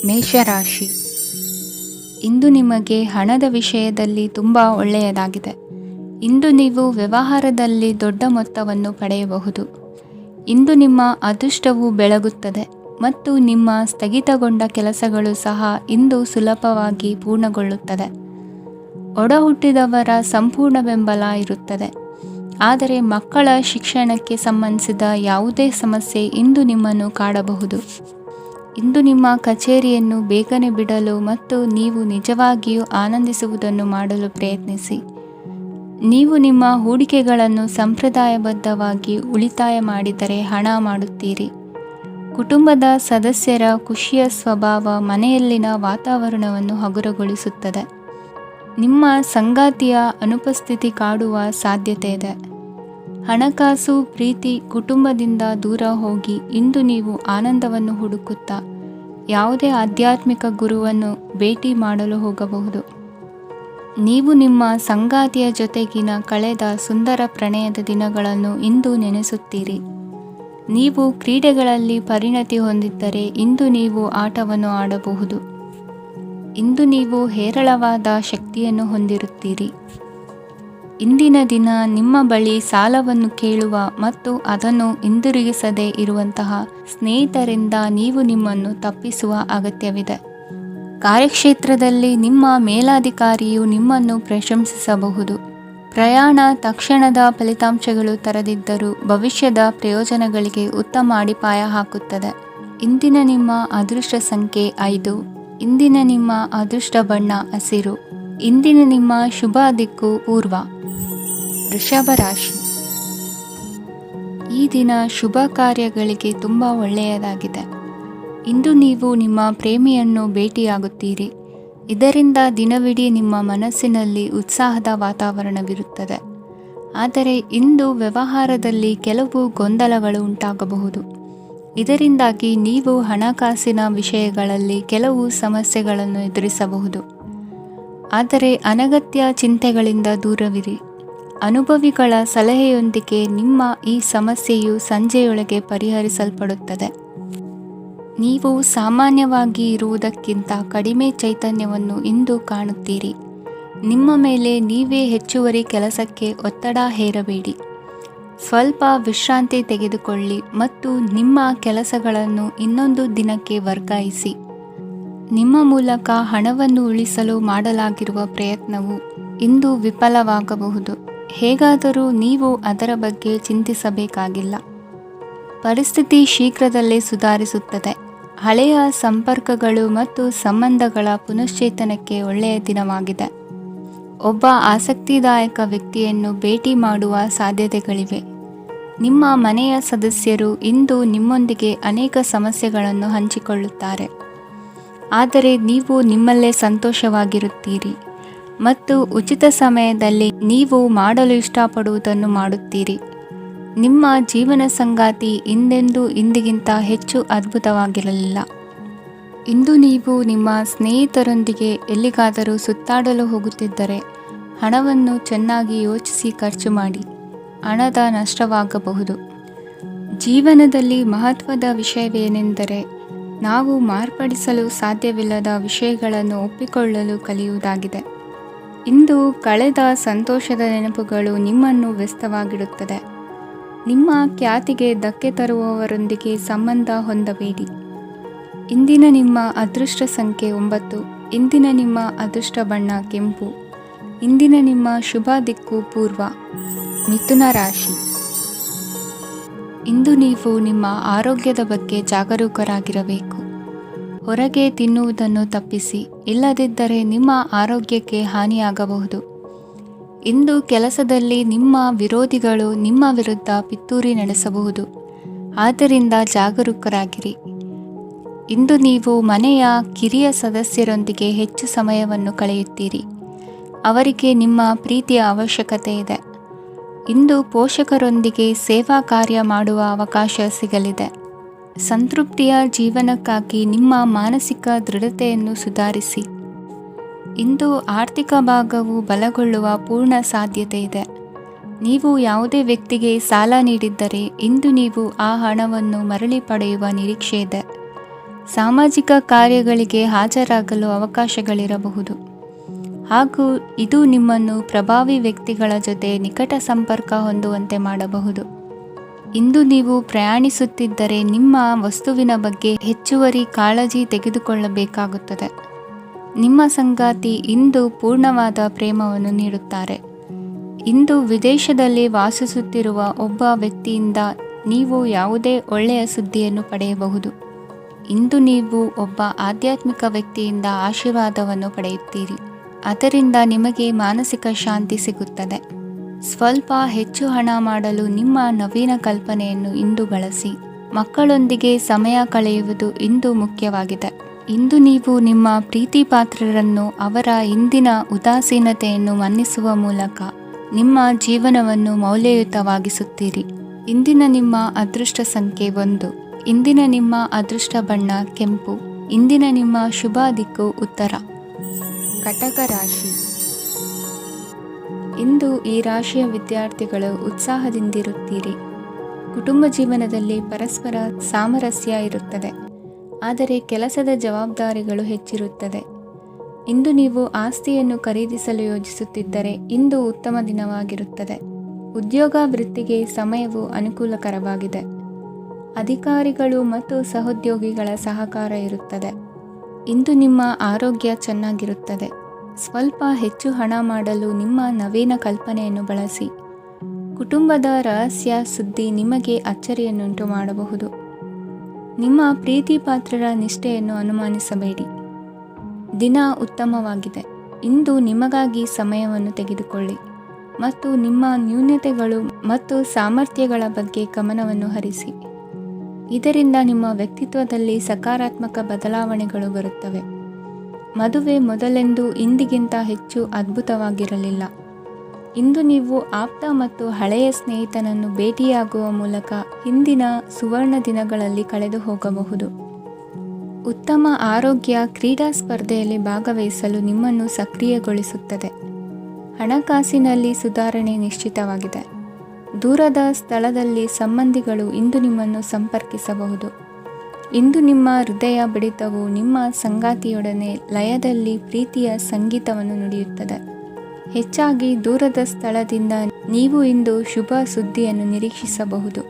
ಮೇಷರಾಶಿ. ಇಂದು ನಿಮಗೆ ಹಣದ ವಿಷಯದಲ್ಲಿ ತುಂಬ ಒಳ್ಳೆಯದಾಗಿದೆ. ಇಂದು ನೀವು ವ್ಯವಹಾರದಲ್ಲಿ ದೊಡ್ಡ ಮೊತ್ತವನ್ನು ಪಡೆಯಬಹುದು. ಇಂದು ನಿಮ್ಮ ಅದೃಷ್ಟವು ಬೆಳಗುತ್ತದೆ ಮತ್ತು ನಿಮ್ಮ ಸ್ಥಗಿತಗೊಂಡ ಕೆಲಸಗಳು ಸಹ ಇಂದು ಸುಲಭವಾಗಿ ಪೂರ್ಣಗೊಳ್ಳುತ್ತದೆ. ಒಡಹುಟ್ಟಿದವರ ಸಂಪೂರ್ಣ ಬೆಂಬಲ ಇರುತ್ತದೆ. ಆದರೆ ಮಕ್ಕಳ ಶಿಕ್ಷಣಕ್ಕೆ ಸಂಬಂಧಿಸಿದ ಯಾವುದೇ ಸಮಸ್ಯೆ ಇಂದು ನಿಮ್ಮನ್ನು ಕಾಡಬಹುದು. ಇಂದು ನಿಮ್ಮ ಕಚೇರಿಯನ್ನು ಬೇಗನೆ ಬಿಡಲು ಮತ್ತು ನೀವು ನಿಜವಾಗಿಯೂ ಆನಂದಿಸುವುದನ್ನು ಮಾಡಲು ಪ್ರಯತ್ನಿಸಿ. ನೀವು ನಿಮ್ಮ ಹೂಡಿಕೆಗಳನ್ನು ಸಂಪ್ರದಾಯಬದ್ಧವಾಗಿ ಉಳಿತಾಯ ಮಾಡಿದರೆ ಹಣ ಮಾಡುತ್ತೀರಿ. ಕುಟುಂಬದ ಸದಸ್ಯರ ಖುಷಿಯ ಸ್ವಭಾವ ಮನೆಯಲ್ಲಿನ ವಾತಾವರಣವನ್ನು ಹಗುರಗೊಳಿಸುತ್ತದೆ. ನಿಮ್ಮ ಸಂಗಾತಿಯ ಅನುಪಸ್ಥಿತಿ ಕಾಡುವ ಸಾಧ್ಯತೆ ಇದೆ. ಹಣಕಾಸು, ಪ್ರೀತಿ, ಕುಟುಂಬದಿಂದ ದೂರ ಹೋಗಿ ಇಂದು ನೀವು ಆನಂದವನ್ನು ಹುಡುಕುತ್ತಾ ಯಾವುದೇ ಆಧ್ಯಾತ್ಮಿಕ ಗುರುವನ್ನು ಭೇಟಿ ಮಾಡಲು ಹೋಗಬಹುದು. ನೀವು ನಿಮ್ಮ ಸಂಗಾತಿಯ ಜೊತೆಗಿನ ಕಳೆದ ಸುಂದರ ಪ್ರಣಯದ ದಿನಗಳನ್ನು ಇಂದು ನೆನೆಸುತ್ತೀರಿ. ನೀವು ಕ್ರೀಡೆಗಳಲ್ಲಿ ಪರಿಣತಿ ಹೊಂದಿದ್ದರೆ ಇಂದು ನೀವು ಆಟವನ್ನು ಆಡಬಹುದು. ಇಂದು ನೀವು ಹೇರಳವಾದ ಶಕ್ತಿಯನ್ನು ಹೊಂದಿರುತ್ತೀರಿ. ಇಂದಿನ ದಿನ ನಿಮ್ಮ ಬಳಿ ಸಾಲವನ್ನು ಕೇಳುವ ಮತ್ತು ಅದನ್ನು ಹಿಂದಿರುಗಿಸದೇ ಇರುವಂತಹ ಸ್ನೇಹಿತರಿಂದ ನೀವು ನಿಮ್ಮನ್ನು ತಪ್ಪಿಸುವ ಅಗತ್ಯವಿದೆ. ಕಾರ್ಯಕ್ಷೇತ್ರದಲ್ಲಿ ನಿಮ್ಮ ಮೇಲಾಧಿಕಾರಿಯು ನಿಮ್ಮನ್ನು ಪ್ರಶಂಸಿಸಬಹುದು. ಪ್ರಯಾಣ ತಕ್ಷಣದ ಫಲಿತಾಂಶಗಳು ತರದಿದ್ದರೂ ಭವಿಷ್ಯದ ಪ್ರಯೋಜನಗಳಿಗೆ ಉತ್ತಮ ಅಡಿಪಾಯ ಹಾಕುತ್ತದೆ. ಇಂದಿನ ನಿಮ್ಮ ಅದೃಷ್ಟ ಸಂಖ್ಯೆ 5. ಇಂದಿನ ನಿಮ್ಮ ಅದೃಷ್ಟ ಬಣ್ಣ ಹಸಿರು. ಇಂದಿನ ನಿಮ್ಮ ಶುಭ ದಿಕ್ಕು ಪೂರ್ವ. ವೃಷಭ ರಾಶಿ. ಈ ದಿನ ಶುಭ ಕಾರ್ಯಗಳಿಗೆ ತುಂಬ ಒಳ್ಳೆಯದಾಗಿದೆ. ಇಂದು ನೀವು ನಿಮ್ಮ ಪ್ರೇಮಿಯನ್ನು ಭೇಟಿಯಾಗುತ್ತೀರಿ. ಇದರಿಂದ ದಿನವಿಡೀ ನಿಮ್ಮ ಮನಸ್ಸಿನಲ್ಲಿ ಉತ್ಸಾಹದ ವಾತಾವರಣವಿರುತ್ತದೆ. ಆದರೆ ಇಂದು ವ್ಯವಹಾರದಲ್ಲಿ ಕೆಲವು ಗೊಂದಲಗಳು ಉಂಟಾಗಬಹುದು. ಇದರಿಂದಾಗಿ ನೀವು ಹಣಕಾಸಿನ ವಿಷಯಗಳಲ್ಲಿ ಕೆಲವು ಸಮಸ್ಯೆಗಳನ್ನು ಎದುರಿಸಬಹುದು. ಆದರೆ ಅನಗತ್ಯ ಚಿಂತೆಗಳಿಂದ ದೂರವಿರಿ. ಅನುಭವಿಗಳ ಸಲಹೆಯೊಂದಿಗೆ ನಿಮ್ಮ ಈ ಸಮಸ್ಯೆಯು ಸಂಜೆಯೊಳಗೆ ಪರಿಹರಿಸಲ್ಪಡುತ್ತದೆ. ನೀವು ಸಾಮಾನ್ಯವಾಗಿ ಇರುವುದಕ್ಕಿಂತ ಕಡಿಮೆ ಚೈತನ್ಯವನ್ನು ಇಂದು ಕಾಣುತ್ತೀರಿ. ನಿಮ್ಮ ಮೇಲೆ ನೀವೇ ಹೆಚ್ಚುವರಿ ಕೆಲಸಕ್ಕೆ ಒತ್ತಡ ಹೇರಬೇಡಿ. ಸ್ವಲ್ಪ ವಿಶ್ರಾಂತಿ ತೆಗೆದುಕೊಳ್ಳಿ ಮತ್ತು ನಿಮ್ಮ ಕೆಲಸಗಳನ್ನು ಇನ್ನೊಂದು ದಿನಕ್ಕೆ ವರ್ಗಾಯಿಸಿ. ನಿಮ್ಮ ಮೂಲಕ ಹಣವನ್ನು ಉಳಿಸಲು ಮಾಡಲಾಗಿರುವ ಪ್ರಯತ್ನವು ಇಂದು ವಿಫಲವಾಗಬಹುದು. ಹೇಗಾದರೂ ನೀವು ಅದರ ಬಗ್ಗೆ ಚಿಂತಿಸಬೇಕಾಗಿಲ್ಲ. ಪರಿಸ್ಥಿತಿ ಶೀಘ್ರದಲ್ಲೇ ಸುಧಾರಿಸುತ್ತದೆ. ಹಳೆಯ ಸಂಪರ್ಕಗಳು ಮತ್ತು ಸಂಬಂಧಗಳ ಪುನಶ್ಚೇತನಕ್ಕೆ ಒಳ್ಳೆಯ ದಿನವಾಗಿದೆ. ಒಬ್ಬ ಆಸಕ್ತಿದಾಯಕ ವ್ಯಕ್ತಿಯನ್ನು ಭೇಟಿ ಮಾಡುವ ಸಾಧ್ಯತೆಗಳಿವೆ. ನಿಮ್ಮ ಮನೆಯ ಸದಸ್ಯರು ಇಂದು ನಿಮ್ಮೊಂದಿಗೆ ಅನೇಕ ಸಮಸ್ಯೆಗಳನ್ನು ಹಂಚಿಕೊಳ್ಳುತ್ತಾರೆ. ಆದರೆ ನೀವು ನಿಮ್ಮಲ್ಲೇ ಸಂತೋಷವಾಗಿರುತ್ತೀರಿ ಮತ್ತು ಉಚಿತ ಸಮಯದಲ್ಲಿ ನೀವು ಮಾಡಲು ಇಷ್ಟಪಡುವುದನ್ನು ಮಾಡುತ್ತೀರಿ. ನಿಮ್ಮ ಜೀವನ ಸಂಗಾತಿ ಇಂದೆಂದೂ ಇಂದಿಗಿಂತ ಹೆಚ್ಚು ಅದ್ಭುತವಾಗಿರಲಿಲ್ಲ. ಇಂದು ನೀವು ನಿಮ್ಮ ಸ್ನೇಹಿತರೊಂದಿಗೆ ಎಲ್ಲಿಗಾದರೂ ಸುತ್ತಾಡಲು ಹೋಗುತ್ತಿದ್ದರೆ ಹಣವನ್ನು ಚೆನ್ನಾಗಿ ಯೋಚಿಸಿ ಖರ್ಚು ಮಾಡಿ. ಹಣದ ನಷ್ಟವಾಗಬಹುದು. ಜೀವನದಲ್ಲಿ ಮಹತ್ವದ ವಿಷಯವೇನೆಂದರೆ ನಾವು ಮಾರ್ಪಡಿಸಲು ಸಾಧ್ಯವಿಲ್ಲದ ವಿಷಯಗಳನ್ನು ಒಪ್ಪಿಕೊಳ್ಳಲು ಕಲಿಯುವುದಾಗಿದೆ. ಇಂದು ಕಳೆದ ಸಂತೋಷದ ನೆನಪುಗಳು ನಿಮ್ಮನ್ನು ವ್ಯಸ್ತವಾಗಿಡುತ್ತದೆ. ನಿಮ್ಮ ಖ್ಯಾತಿಗೆ ಧಕ್ಕೆ ತರುವವರೊಂದಿಗೆ ಸಂಬಂಧ ಹೊಂದಬೇಡಿ. ಇಂದಿನ ನಿಮ್ಮ ಅದೃಷ್ಟ ಸಂಖ್ಯೆ 9. ಇಂದಿನ ನಿಮ್ಮ ಅದೃಷ್ಟ ಬಣ್ಣ ಕೆಂಪು. ಇಂದಿನ ನಿಮ್ಮ ಶುಭ ದಿಕ್ಕು ಪೂರ್ವ. ಮಿಥುನ ರಾಶಿ. ಇಂದು ನೀವು ನಿಮ್ಮ ಆರೋಗ್ಯದ ಬಗ್ಗೆ ಜಾಗರೂಕರಾಗಿರಬೇಕು. ಹೊರಗೆ ತಿನ್ನುವುದನ್ನು ತಪ್ಪಿಸಿ, ಇಲ್ಲದಿದ್ದರೆ ನಿಮ್ಮ ಆರೋಗ್ಯಕ್ಕೆ ಹಾನಿಯಾಗಬಹುದು. ಇಂದು ಕೆಲಸದಲ್ಲಿ ನಿಮ್ಮ ವಿರೋಧಿಗಳು ನಿಮ್ಮ ವಿರುದ್ಧ ಪಿತೂರಿ ನಡೆಸಬಹುದು. ಆದ್ದರಿಂದ ಜಾಗರೂಕರಾಗಿರಿ. ಇಂದು ನೀವು ಮನೆಯ ಕಿರಿಯ ಸದಸ್ಯರೊಂದಿಗೆ ಹೆಚ್ಚು ಸಮಯವನ್ನು ಕಳೆಯುತ್ತೀರಿ. ಅವರಿಗೆ ನಿಮ್ಮ ಪ್ರೀತಿಯ ಅವಶ್ಯಕತೆ ಇದೆ. ಇಂದು ಪೋಷಕರೊಂದಿಗೆ ಸೇವಾ ಕಾರ್ಯ ಮಾಡುವ ಅವಕಾಶ ಸಿಗಲಿದೆ. ಸಂತೃಪ್ತಿಯ ಜೀವನಕ್ಕಾಗಿ ನಿಮ್ಮ ಮಾನಸಿಕ ದೃಢತೆಯನ್ನು ಸುಧಾರಿಸಿ. ಇಂದು ಆರ್ಥಿಕ ಭಾಗವು ಬಲಗೊಳ್ಳುವ ಪೂರ್ಣ ಸಾಧ್ಯತೆ ಇದೆ. ನೀವು ಯಾವುದೇ ವ್ಯಕ್ತಿಗೆ ಸಾಲ ನೀಡಿದ್ದರೆ ಇಂದು ನೀವು ಆ ಹಣವನ್ನು ಮರಳಿ ಪಡೆಯುವ ನಿರೀಕ್ಷೆ ಇದೆ. ಸಾಮಾಜಿಕ ಕಾರ್ಯಗಳಿಗೆ ಹಾಜರಾಗಲು ಅವಕಾಶಗಳಿರಬಹುದು ಹಾಗೂ ಇದು ನಿಮ್ಮನ್ನು ಪ್ರಭಾವಿ ವ್ಯಕ್ತಿಗಳ ಜೊತೆ ನಿಕಟ ಸಂಪರ್ಕ ಹೊಂದುವಂತೆ ಮಾಡಬಹುದು. ಇಂದು ನೀವು ಪ್ರಯಾಣಿಸುತ್ತಿದ್ದರೆ ನಿಮ್ಮ ವಸ್ತುವಿನ ಬಗ್ಗೆ ಹೆಚ್ಚುವರಿ ಕಾಳಜಿ ತೆಗೆದುಕೊಳ್ಳಬೇಕಾಗುತ್ತದೆ. ನಿಮ್ಮ ಸಂಗಾತಿ ಇಂದು ಪೂರ್ಣವಾದ ಪ್ರೇಮವನ್ನು ನೀಡುತ್ತಾರೆ. ಇಂದು ವಿದೇಶದಲ್ಲಿ ವಾಸಿಸುತ್ತಿರುವ ಒಬ್ಬ ವ್ಯಕ್ತಿಯಿಂದ ನೀವು ಯಾವುದೇ ಒಳ್ಳೆಯ ಸುದ್ದಿಯನ್ನು ಪಡೆಯಬಹುದು. ಇಂದು ನೀವು ಒಬ್ಬ ಆಧ್ಯಾತ್ಮಿಕ ವ್ಯಕ್ತಿಯಿಂದ ಆಶೀರ್ವಾದವನ್ನು ಪಡೆಯುತ್ತೀರಿ. ಅದರಿಂದ ನಿಮಗೆ ಮಾನಸಿಕ ಶಾಂತಿ ಸಿಗುತ್ತದೆ. ಸ್ವಲ್ಪ ಹೆಚ್ಚು ಹಣ ಮಾಡಲು ನಿಮ್ಮ ನವೀನ ಕಲ್ಪನೆಯನ್ನು ಇಂದು ಬಳಸಿ. ಮಕ್ಕಳೊಂದಿಗೆ ಸಮಯ ಕಳೆಯುವುದು ಇಂದು ಮುಖ್ಯವಾಗಿದೆ. ಇಂದು ನೀವು ನಿಮ್ಮ ಪ್ರೀತಿ ಪಾತ್ರರನ್ನು ಅವರ ಇಂದಿನ ಉದಾಸೀನತೆಯನ್ನು ಮನ್ನಿಸುವ ಮೂಲಕ ನಿಮ್ಮ ಜೀವನವನ್ನು ಮೌಲ್ಯಯುತವಾಗಿಸುತ್ತೀರಿ. ಇಂದಿನ ನಿಮ್ಮ ಅದೃಷ್ಟ ಸಂಖ್ಯೆ 1. ಇಂದಿನ ನಿಮ್ಮ ಅದೃಷ್ಟ ಬಣ್ಣ ಕೆಂಪು. ಇಂದಿನ ನಿಮ್ಮ ಶುಭ ದಿಕ್ಕು ಉತ್ತರ. ಕಟಕ ರಾಶಿ. ಇಂದು ಈ ರಾಶಿಯ ವಿದ್ಯಾರ್ಥಿಗಳು ಉತ್ಸಾಹದಿಂದಿರುತ್ತೀರಿ. ಕುಟುಂಬ ಜೀವನದಲ್ಲಿ ಪರಸ್ಪರ ಸಾಮರಸ್ಯ ಇರುತ್ತದೆ, ಆದರೆ ಕೆಲಸದ ಜವಾಬ್ದಾರಿಗಳು ಹೆಚ್ಚಿರುತ್ತದೆ. ಇಂದು ನೀವು ಆಸ್ತಿಯನ್ನು ಖರೀದಿಸಲು ಯೋಜಿಸುತ್ತಿದ್ದರೆ ಇಂದು ಉತ್ತಮ ದಿನವಾಗಿರುತ್ತದೆ. ಉದ್ಯೋಗ ವೃತ್ತಿಗೆ ಸಮಯವು ಅನುಕೂಲಕರವಾಗಿದೆ. ಅಧಿಕಾರಿಗಳು ಮತ್ತು ಸಹೋದ್ಯೋಗಿಗಳ ಸಹಕಾರ ಇರುತ್ತದೆ. ಇಂದು ನಿಮ್ಮ ಆರೋಗ್ಯ ಚೆನ್ನಾಗಿರುತ್ತದೆ. ಸ್ವಲ್ಪ ಹೆಚ್ಚು ಹಣ ಮಾಡಲು ನಿಮ್ಮ ನವೀನ ಕಲ್ಪನೆಯನ್ನು ಬಳಸಿ. ಕುಟುಂಬದ ರಹಸ್ಯ ಸುದ್ದಿ ನಿಮಗೆ ಅಚ್ಚರಿಯನ್ನುಂಟು ಮಾಡಬಹುದು. ನಿಮ್ಮ ಪ್ರೀತಿ ಪಾತ್ರರ ನಿಷ್ಠೆಯನ್ನು ಅನುಮಾನಿಸಬೇಡಿ. ದಿನ ಉತ್ತಮವಾಗಿದೆ. ಇಂದು ನಿಮಗಾಗಿ ಸಮಯವನ್ನು ತೆಗೆದುಕೊಳ್ಳಿ ಮತ್ತು ನಿಮ್ಮ ನ್ಯೂನತೆಗಳು ಮತ್ತು ಸಾಮರ್ಥ್ಯಗಳ ಬಗ್ಗೆ ಗಮನವನ್ನು ಹರಿಸಿ. ಇದರಿಂದ ನಿಮ್ಮ ವ್ಯಕ್ತಿತ್ವದಲ್ಲಿ ಸಕಾರಾತ್ಮಕ ಬದಲಾವಣೆಗಳು ಬರುತ್ತವೆ. ಮದುವೆ ಮೊದಲೆಂದು ಇಂದಿಗಿಂತ ಹೆಚ್ಚು ಅದ್ಭುತವಾಗಿರಲಿಲ್ಲ. ಇಂದು ನೀವು ಆಪ್ತ ಮತ್ತು ಹಳೆಯ ಸ್ನೇಹಿತನನ್ನು ಭೇಟಿಯಾಗುವ ಮೂಲಕ ಹಿಂದಿನ ಸುವರ್ಣ ದಿನಗಳಲ್ಲಿ ಕಳೆದು ಹೋಗಬಹುದು. ಉತ್ತಮ ಆರೋಗ್ಯ ಕ್ರೀಡಾ ಸ್ಪರ್ಧೆಯಲ್ಲಿ ಭಾಗವಹಿಸಲು ನಿಮ್ಮನ್ನು ಸಕ್ರಿಯಗೊಳಿಸುತ್ತದೆ. ಹಣಕಾಸಿನಲ್ಲಿ ಸುಧಾರಣೆ ನಿಶ್ಚಿತವಾಗಿದೆ. ದೂರದ ಸ್ಥಳದಲ್ಲಿ ಸಂಬಂಧಿಗಳು ಇಂದು ನಿಮ್ಮನ್ನು ಸಂಪರ್ಕಿಸಬಹುದು. ಇಂದು ನಿಮ್ಮ ಹೃದಯ ಬಡಿತವು ನಿಮ್ಮ ಸಂಗಾತಿಯೊಡನೆ ಲಯದಲ್ಲಿ ಪ್ರೀತಿಯ ಸಂಗೀತವನ್ನು ನುಡಿಯುತ್ತದೆ. ಹೆಚ್ಚಾಗಿ ದೂರದ ಸ್ಥಳದಿಂದ ನೀವು ಇಂದು ಶುಭ ಸುದ್ದಿಯನ್ನು ನಿರೀಕ್ಷಿಸಬಹುದು.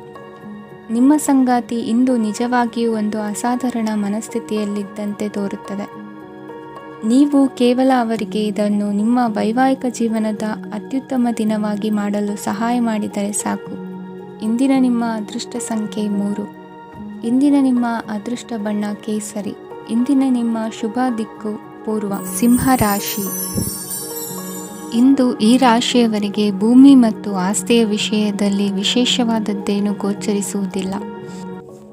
ನಿಮ್ಮ ಸಂಗಾತಿ ಇಂದು ನಿಜವಾಗಿಯೂ ಒಂದು ಅಸಾಧಾರಣ ಮನಸ್ಥಿತಿಯಲ್ಲಿದ್ದಂತೆ ತೋರುತ್ತದೆ. ನೀವು ಕೇವಲ ಅವರಿಗೆ ಇದನ್ನು ನಿಮ್ಮ ವೈವಾಹಿಕ ಜೀವನದ ಅತ್ಯುತ್ತಮ ದಿನವಾಗಿ ಮಾಡಲು ಸಹಾಯ ಮಾಡಿದರೆ ಸಾಕು. ಇಂದಿನ ನಿಮ್ಮ ಅದೃಷ್ಟ ಸಂಖ್ಯೆ 3. ಇಂದಿನ ನಿಮ್ಮ ಅದೃಷ್ಟ ಬಣ್ಣ ಕೇಸರಿ. ಇಂದಿನ ನಿಮ್ಮ ಶುಭ ದಿಕ್ಕು ಪೂರ್ವ. ಸಿಂಹ ರಾಶಿ. ಇಂದು ಈ ರಾಶಿಯವರಿಗೆ ಭೂಮಿ ಮತ್ತು ಆಸ್ತಿಯ ವಿಷಯದಲ್ಲಿ ವಿಶೇಷವಾದದ್ದೇನು ಗೋಚರಿಸುವುದಿಲ್ಲ.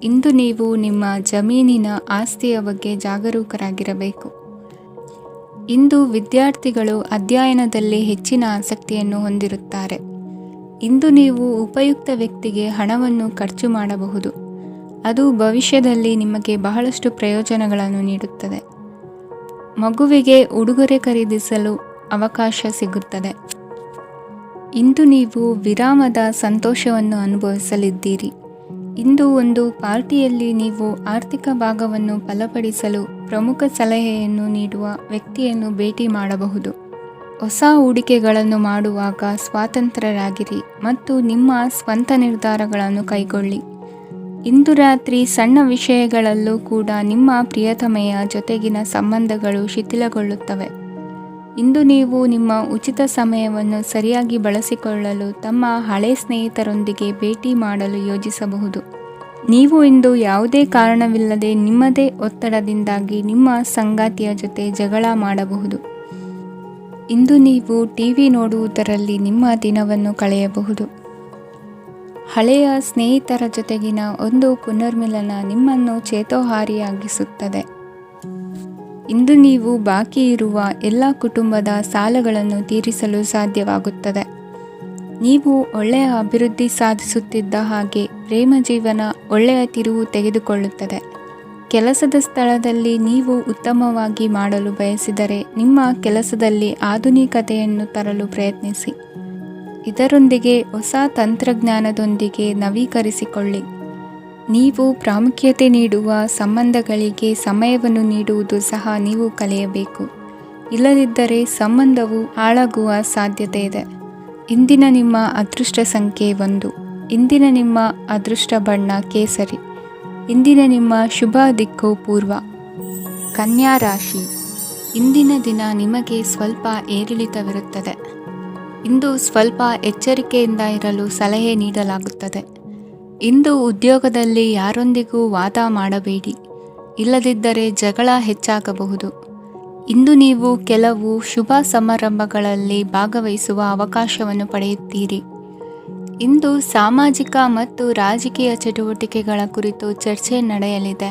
ಇಂದು ನೀವು ನಿಮ್ಮ ಜಮೀನಿನ ಆಸ್ತಿಯ ಬಗ್ಗೆ ಜಾಗರೂಕರಾಗಿರಬೇಕು. ಇಂದು ವಿದ್ಯಾರ್ಥಿಗಳು ಅಧ್ಯಯನದಲ್ಲಿ ಹೆಚ್ಚಿನ ಆಸಕ್ತಿಯನ್ನು ಹೊಂದಿರುತ್ತಾರೆ. ಇಂದು ನೀವು ಉಪಯುಕ್ತ ವ್ಯಕ್ತಿಗೆ ಹಣವನ್ನು ಖರ್ಚು ಮಾಡಬಹುದು. ಅದು ಭವಿಷ್ಯದಲ್ಲಿ ನಿಮಗೆ ಬಹಳಷ್ಟು ಪ್ರಯೋಜನಗಳನ್ನು ನೀಡುತ್ತದೆ. ಮಗುವಿಗೆ ಉಡುಗೊರೆ ಖರೀದಿಸಲು ಅವಕಾಶ ಸಿಗುತ್ತದೆ. ಇಂದು ನೀವು ವಿರಾಮದ ಸಂತೋಷವನ್ನು ಅನುಭವಿಸಲಿದ್ದೀರಿ. ಇಂದು ಒಂದು ಪಾರ್ಟಿಯಲ್ಲಿ ನೀವು ಆರ್ಥಿಕ ಭಾಗವನ್ನು ಬಲಪಡಿಸಲು ಪ್ರಮುಖ ಸಲಹೆಯನ್ನು ನೀಡುವ ವ್ಯಕ್ತಿಯನ್ನು ಭೇಟಿ ಮಾಡಬಹುದು. ಹೊಸ ಹೂಡಿಕೆಗಳನ್ನು ಮಾಡುವಾಗ ಸ್ವಾತಂತ್ರ್ಯರಾಗಿರಿ ಮತ್ತು ನಿಮ್ಮ ಸ್ವಂತ ನಿರ್ಧಾರಗಳನ್ನು ಕೈಗೊಳ್ಳಿ. ಇಂದು ರಾತ್ರಿ ಸಣ್ಣ ವಿಷಯಗಳಲ್ಲೂ ಕೂಡ ನಿಮ್ಮ ಪ್ರಿಯತಮೆಯ ಜೊತೆಗಿನ ಸಂಬಂಧಗಳು ಶಿಥಿಲಗೊಳ್ಳುತ್ತವೆ. ಇಂದು ನೀವು ನಿಮ್ಮ ಉಚಿತ ಸಮಯವನ್ನು ಸರಿಯಾಗಿ ಬಳಸಿಕೊಳ್ಳಲು ತಮ್ಮ ಹಳೆ ಸ್ನೇಹಿತರೊಂದಿಗೆ ಭೇಟಿ ಮಾಡಲು ಯೋಜಿಸಬಹುದು. ನೀವು ಇಂದು ಯಾವುದೇ ಕಾರಣವಿಲ್ಲದೆ ನಿಮ್ಮದೇ ಒತ್ತಡದಿಂದಾಗಿ ನಿಮ್ಮ ಸಂಗಾತಿಯ ಜೊತೆ ಜಗಳ ಮಾಡಬಹುದು. ಇಂದು ನೀವು ಟಿವಿ ನೋಡುವುದರಲ್ಲಿ ನಿಮ್ಮ ದಿನವನ್ನು ಕಳೆಯಬಹುದು. ಹಳೆಯ ಸ್ನೇಹಿತರ ಜೊತೆಗಿನ ಒಂದು ಪುನರ್ಮಿಲನ ನಿಮ್ಮನ್ನು ಚೇತೋಹಾರಿಯಾಗಿಸುತ್ತದೆ. ಇಂದು ನೀವು ಬಾಕಿ ಇರುವ ಎಲ್ಲ ಕುಟುಂಬದ ಸಾಲಗಳನ್ನು ತೀರಿಸಲು ಸಾಧ್ಯವಾಗುತ್ತದೆ. ನೀವು ಒಳ್ಳೆಯ ಅಭಿವೃದ್ಧಿ ಸಾಧಿಸುತ್ತಿದ್ದ ಹಾಗೆ ಪ್ರೇಮ ಜೀವನ ಒಳ್ಳೆಯ ತಿರುವು ತೆಗೆದುಕೊಳ್ಳುತ್ತದೆ. ಕೆಲಸದ ಸ್ಥಳದಲ್ಲಿ ನೀವು ಉತ್ತಮವಾಗಿ ಮಾಡಲು ಬಯಸಿದರೆ ನಿಮ್ಮ ಕೆಲಸದಲ್ಲಿ ಆಧುನಿಕತೆಯನ್ನು ತರಲು ಪ್ರಯತ್ನಿಸಿ. ಇದರೊಂದಿಗೆ ಹೊಸ ತಂತ್ರಜ್ಞಾನದೊಂದಿಗೆ ನವೀಕರಿಸಿಕೊಳ್ಳಿ. ನೀವು ಪ್ರಾಮುಖ್ಯತೆ ನೀಡುವ ಸಂಬಂಧಗಳಿಗೆ ಸಮಯವನ್ನು ನೀಡುವುದು ಸಹ ನೀವು ಕಲಿಯಬೇಕು. ಇಲ್ಲದಿದ್ದರೆ ಸಂಬಂಧವು ಹಾಳಾಗುವ ಸಾಧ್ಯತೆ ಇದೆ. ಇಂದಿನ ನಿಮ್ಮ ಅದೃಷ್ಟ ಸಂಖ್ಯೆ 1. ಇಂದಿನ ನಿಮ್ಮ ಅದೃಷ್ಟ ಬಣ್ಣ ಕೇಸರಿ. ಇಂದಿನ ನಿಮ್ಮ ಶುಭ ದಿಕ್ಕು ಪೂರ್ವ. ಕನ್ಯಾ ರಾಶಿ. ಇಂದಿನ ದಿನ ನಿಮಗೆ ಸ್ವಲ್ಪ ಏರಿಳಿತವಿರುತ್ತದೆ. ಇಂದು ಸ್ವಲ್ಪ ಎಚ್ಚರಿಕೆಯಿಂದ ಇರಲು ಸಲಹೆ ನೀಡಲಾಗುತ್ತದೆ. ಇಂದು ಉದ್ಯೋಗದಲ್ಲಿ ಯಾರೊಂದಿಗೂ ವಾದ ಮಾಡಬೇಡಿ, ಇಲ್ಲದಿದ್ದರೆ ಜಗಳ ಹೆಚ್ಚಾಗಬಹುದು. ಇಂದು ನೀವು ಕೆಲವು ಶುಭ ಸಮಾರಂಭಗಳಲ್ಲಿ ಭಾಗವಹಿಸುವ ಅವಕಾಶವನ್ನು ಪಡೆಯುತ್ತೀರಿ. ಇಂದು ಸಾಮಾಜಿಕ ಮತ್ತು ರಾಜಕೀಯ ಚಟುವಟಿಕೆಗಳ ಕುರಿತು ಚರ್ಚೆ ನಡೆಯಲಿದೆ.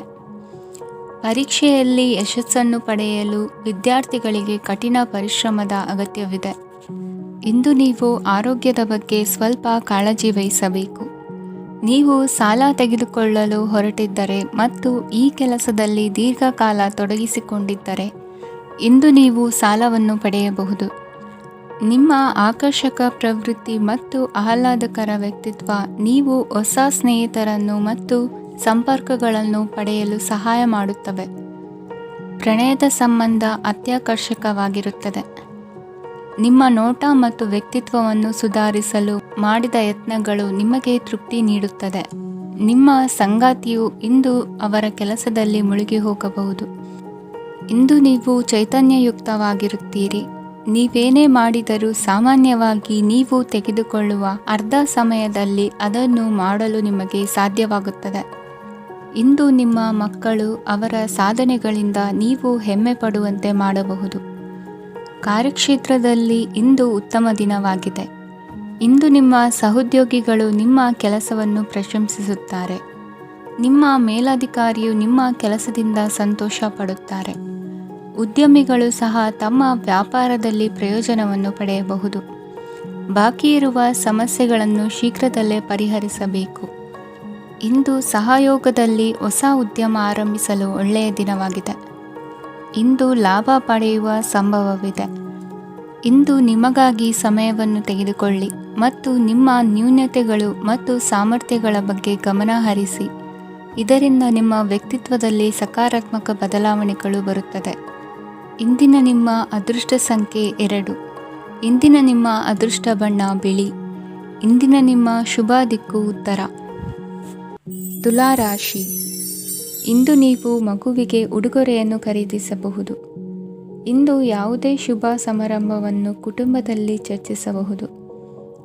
ಪರೀಕ್ಷೆಯಲ್ಲಿ ಯಶಸ್ಸನ್ನು ಪಡೆಯಲು ವಿದ್ಯಾರ್ಥಿಗಳಿಗೆ ಕಠಿಣ ಪರಿಶ್ರಮದ ಅಗತ್ಯವಿದೆ. ಇಂದು ನೀವು ಆರೋಗ್ಯದ ಬಗ್ಗೆ ಸ್ವಲ್ಪ ಕಾಳಜಿ ವಹಿಸಬೇಕು. ನೀವು ಸಾಲ ತೆಗೆದುಕೊಳ್ಳಲು ಹೊರಟಿದ್ದರೆ ಮತ್ತು ಈ ಕೆಲಸದಲ್ಲಿ ದೀರ್ಘಕಾಲ ತೊಡಗಿಸಿಕೊಂಡಿದ್ದರೆ ಇಂದು ನೀವು ಸಾಲವನ್ನು ಪಡೆಯಬಹುದು. ನಿಮ್ಮ ಆಕರ್ಷಕ ಪ್ರವೃತ್ತಿ ಮತ್ತು ಆಹ್ಲಾದಕರ ವ್ಯಕ್ತಿತ್ವ ನೀವು ಹೊಸ ಸ್ನೇಹಿತರನ್ನು ಮತ್ತು ಸಂಪರ್ಕಗಳನ್ನು ಪಡೆಯಲು ಸಹಾಯ ಮಾಡುತ್ತವೆ. ಪ್ರಣಯದ ಸಂಬಂಧ ಅತ್ಯಾಕರ್ಷಕವಾಗಿರುತ್ತದೆ. ನಿಮ್ಮ ನೋಟ ಮತ್ತು ವ್ಯಕ್ತಿತ್ವವನ್ನು ಸುಧಾರಿಸಲು ಮಾಡಿದ ಯತ್ನಗಳು ನಿಮಗೆ ತೃಪ್ತಿ ನೀಡುತ್ತದೆ. ನಿಮ್ಮ ಸಂಗಾತಿಯು ಇಂದು ಅವರ ಕೆಲಸದಲ್ಲಿ ಮುಳುಗಿ ಹೋಗಬಹುದು. ಇಂದು ನೀವು ಚೈತನ್ಯಯುಕ್ತವಾಗಿರುತ್ತೀರಿ. ನೀವೇನೇ ಮಾಡಿದರೂ ಸಾಮಾನ್ಯವಾಗಿ ನೀವು ತೆಗೆದುಕೊಳ್ಳುವ ಅರ್ಧ ಸಮಯದಲ್ಲಿ ಅದನ್ನು ಮಾಡಲು ನಿಮಗೆ ಸಾಧ್ಯವಾಗುತ್ತದೆ. ಇಂದು ನಿಮ್ಮ ಮಕ್ಕಳು ಅವರ ಸಾಧನೆಗಳಿಂದ ನೀವು ಹೆಮ್ಮೆ ಪಡುವಂತೆ ಮಾಡಬಹುದು. ಕಾರ್ಯಕ್ಷೇತ್ರದಲ್ಲಿ ಇಂದು ಉತ್ತಮ ದಿನವಾಗಿದೆ. ಇಂದು ನಿಮ್ಮ ಸಹೋದ್ಯೋಗಿಗಳು ನಿಮ್ಮ ಕೆಲಸವನ್ನು ಪ್ರಶಂಸಿಸುತ್ತಾರೆ. ನಿಮ್ಮ ಮೇಲಧಿಕಾರಿಯು ನಿಮ್ಮ ಕೆಲಸದಿಂದ ಸಂತೋಷ ಪಡುತ್ತಾರೆ. ಉದ್ಯಮಿಗಳು ಸಹ ತಮ್ಮ ವ್ಯಾಪಾರದಲ್ಲಿ ಪ್ರಯೋಜನವನ್ನು ಪಡೆಯಬಹುದು. ಬಾಕಿ ಇರುವ ಸಮಸ್ಯೆಗಳನ್ನು ಶೀಘ್ರದಲ್ಲೇ ಪರಿಹರಿಸಬೇಕು. ಇಂದು ಸಹಯೋಗದಲ್ಲಿ ಹೊಸ ಉದ್ಯಮ ಆರಂಭಿಸಲು ಒಳ್ಳೆಯ ದಿನವಾಗಿದೆ. ಇಂದು ಲಾಭ ಪಡೆಯುವ ಸಂಭವವಿದೆ. ಇಂದು ನಿಮಗಾಗಿ ಸಮಯವನ್ನು ತೆಗೆದುಕೊಳ್ಳಿ ಮತ್ತು ನಿಮ್ಮ ನ್ಯೂನತೆಗಳು ಮತ್ತು ಸಾಮರ್ಥ್ಯಗಳ ಬಗ್ಗೆ ಗಮನ ಹರಿಸಿ. ಇದರಿಂದ ನಿಮ್ಮ ವ್ಯಕ್ತಿತ್ವದಲ್ಲಿ ಸಕಾರಾತ್ಮಕ ಬದಲಾವಣೆಗಳು ಬರುತ್ತದೆ. ಇಂದಿನ ನಿಮ್ಮ ಅದೃಷ್ಟ ಸಂಖ್ಯೆ 2. ಇಂದಿನ ನಿಮ್ಮ ಅದೃಷ್ಟ ಬಣ್ಣ ಬಿಳಿ. ಇಂದಿನ ನಿಮ್ಮ ಶುಭ ದಿಕ್ಕು ಉತ್ತರ. ತುಲಾ ರಾಶಿ. ಇಂದು ನೀವು ಮಗುವಿಗೆ ಉಡುಗೊರೆಯನ್ನು ಖರೀದಿಸಬಹುದು. ಇಂದು ಯಾವುದೇ ಶುಭ ಸಮಾರಂಭವನ್ನು ಕುಟುಂಬದಲ್ಲಿ ಚರ್ಚಿಸಬಹುದು.